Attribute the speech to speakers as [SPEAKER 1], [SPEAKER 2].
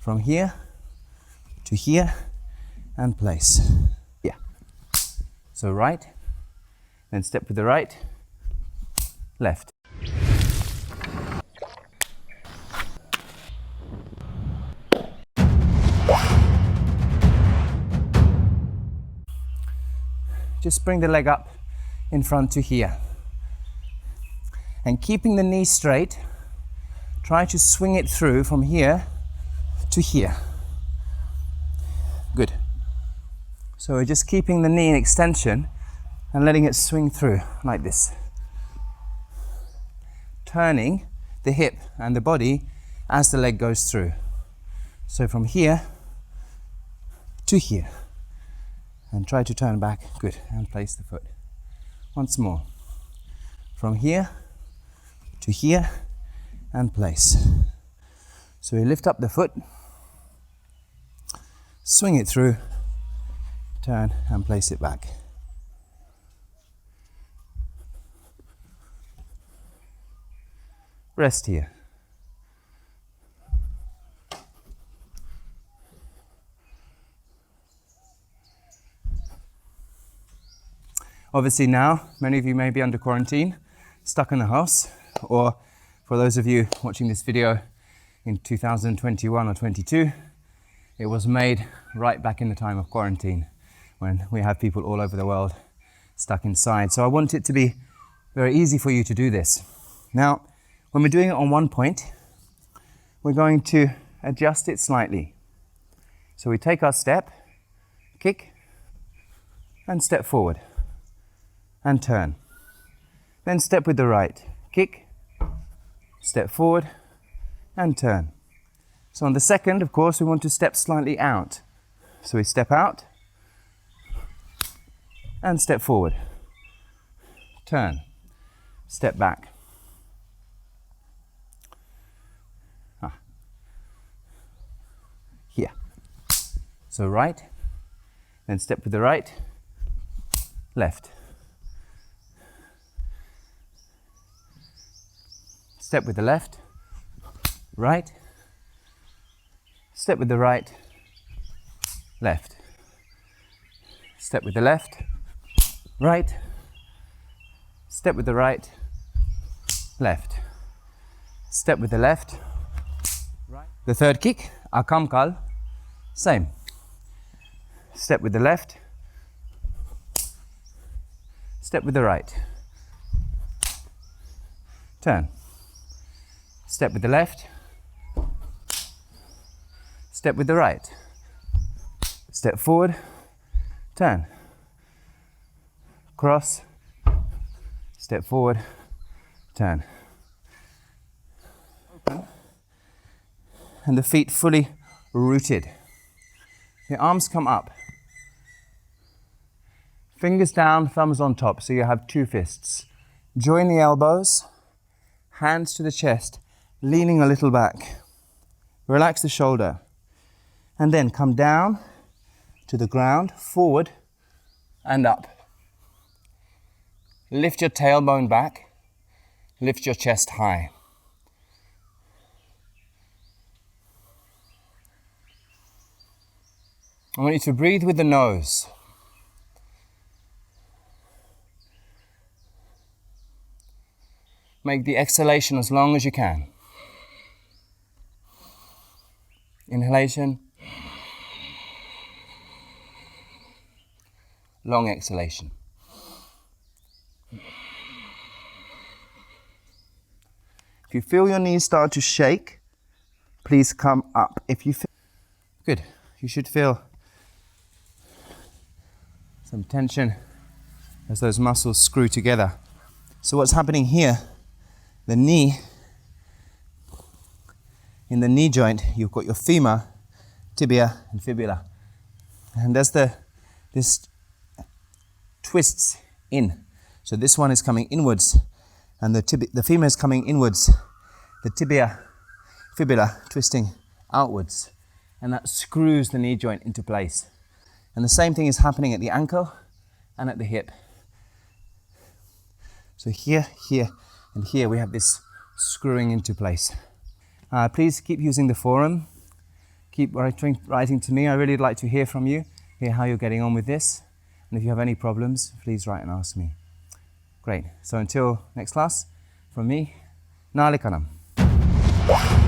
[SPEAKER 1] From here to here and place. Yeah. So right, then step with the right, left. Just bring the leg up in front to here. And keeping the knee straight, try to swing it through from here to here. Good. So we're just keeping the knee in extension and letting it swing through like this. Turning the hip and the body as the leg goes through. So from here to here. And try to turn back. Good. And place the foot. Once more. From here to here and place. So we lift up the foot, swing it through, turn and place it back. Rest here. Obviously now, many of you may be under quarantine, stuck in the house, or for those of you watching this video in 2021 or 22, it was made right back in the time of quarantine, when we have people all over the world stuck inside. So I want it to be very easy for you to do this. Now, when we're doing it on one point, we're going to adjust it slightly. So we take our step, kick, and step forward. And turn. Then step with the right, kick, step forward, and turn. So on the second, of course, we want to step slightly out. So we step out, and step forward, turn, step back. Here. So right, then step with the right, left. Step with the left, right, step with the right, left. Step with the left, right, step with the right, left. Step with the left, right. The third kick, Kalugal, same. Step with the left, step with the right, turn. Step with the left, step with the right, step forward, turn, cross, step forward, turn. Open, and the feet fully rooted. The arms come up, fingers down, thumbs on top, so you have two fists. Join the elbows, hands to the chest, leaning a little back. Relax the shoulder. And then come down to the ground, forward and up. Lift your tailbone back. Lift your chest high. I want you to breathe with the nose. Make the exhalation as long as you can. Inhalation, long exhalation. If you feel your knees start to shake, please come up. If you feel good, you should feel some tension as those muscles screw together. So what's happening here, the knee, in the knee joint, you've got your femur, tibia, and fibula. And as this twists in, so this one is coming inwards, and the femur is coming inwards, the tibia, fibula twisting outwards, and that screws the knee joint into place. And the same thing is happening at the ankle and at the hip. So here, here, and here we have this screwing into place. Please keep using the forearm keep writing to me. I really would like to hear from you, hear how you're getting on with this. And if you have any problems, please write and ask me. Great. So until next class, from me, Nale Kanam.